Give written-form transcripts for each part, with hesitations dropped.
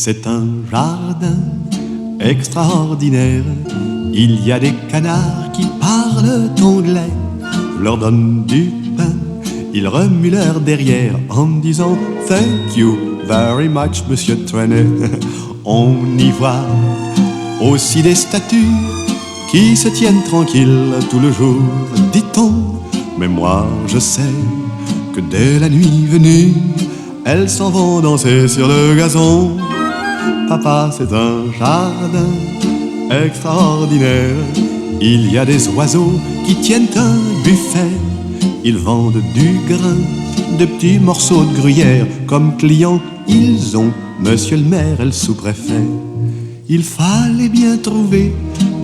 C'est un jardin extraordinaire. Il y a des canards qui parlent anglais. Je leur donne du pain, ils remuent leur derrière en me disant Thank you very much, Monsieur Trenet. On y voit aussi des statues qui se tiennent tranquilles tout le jour, dit-on. Mais moi je sais que dès la nuit venue, elles s'en vont danser sur le gazon. Papa, c'est un jardin extraordinaire. Il y a des oiseaux qui tiennent un buffet. Ils vendent du grain, de petits morceaux de gruyère. Comme clients, ils ont Monsieur le maire et le sous-préfet. Il fallait bien trouver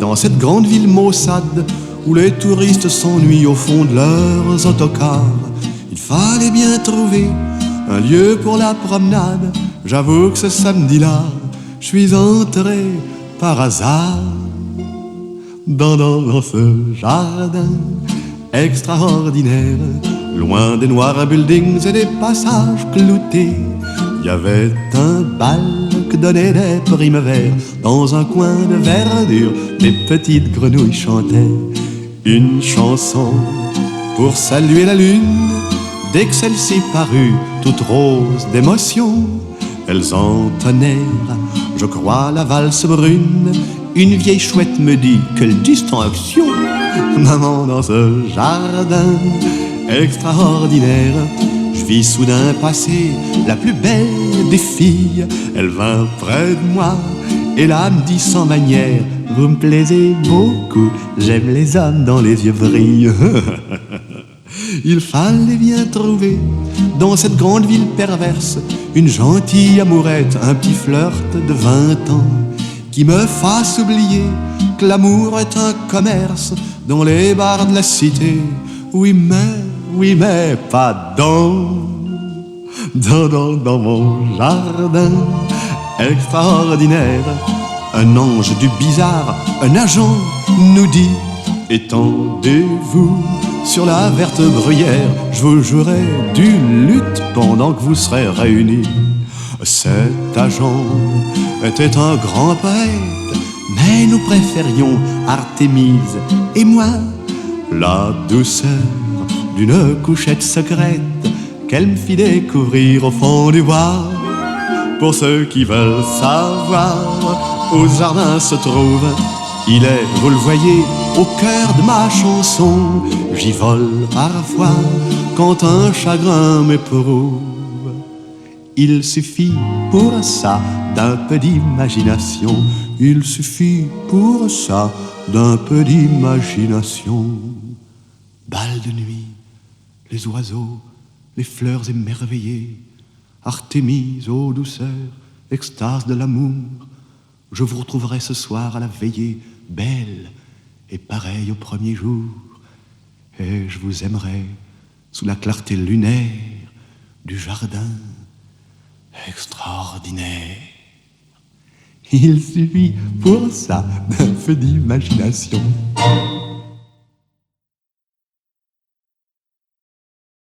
dans cette grande ville maussade où les touristes s'ennuient au fond de leurs autocars. Il fallait bien trouver un lieu pour la promenade. J'avoue que ce samedi-là, je suis entré par hasard dans ce jardin extraordinaire. Loin des noirs buildings et des passages cloutés, il y avait un bal que donnaient des primevères. Dans un coin de verdure, des petites grenouilles chantaient une chanson pour saluer la lune. Dès que celle-ci parut, toute rose d'émotion, elles entonnèrent, je crois, la valse brune. Une vieille chouette me dit, quelle distinction! Maman, dans ce jardin extraordinaire, je vis soudain passer la plus belle des filles. Elle vint près de moi et là me dit sans manière, vous me plaisez beaucoup, j'aime les hommes dont les yeux brillent. Il fallait bien trouver dans cette grande ville perverse une gentille amourette, un petit flirt de 20 ans qui me fasse oublier que l'amour est un commerce dans les bars de la cité. Oui mais pas dans mon jardin extraordinaire. Un ange du bizarre, un agent nous dit étendez-vous sur la verte bruyère, je vous jouerai d'une lutte pendant que vous serez réunis. Cet agent était un grand poète, mais nous préférions Artémise et moi la douceur d'une couchette secrète qu'elle me fit découvrir au fond du bois. Pour ceux qui veulent savoir où ce jardin se trouve, il est, vous le voyez, au cœur de ma chanson. J'y vole parfois quand un chagrin m'éprouve. Il suffit pour ça d'un peu d'imagination. Il suffit pour ça d'un peu d'imagination. Bal de nuit, les oiseaux, les fleurs émerveillées, Artémise, ô douceur, extase de l'amour. Je vous retrouverai ce soir à la veillée, belle et pareille au premier jour. Et je vous aimerai sous la clarté lunaire du jardin extraordinaire. Il suffit pour ça d'un peu d'imagination.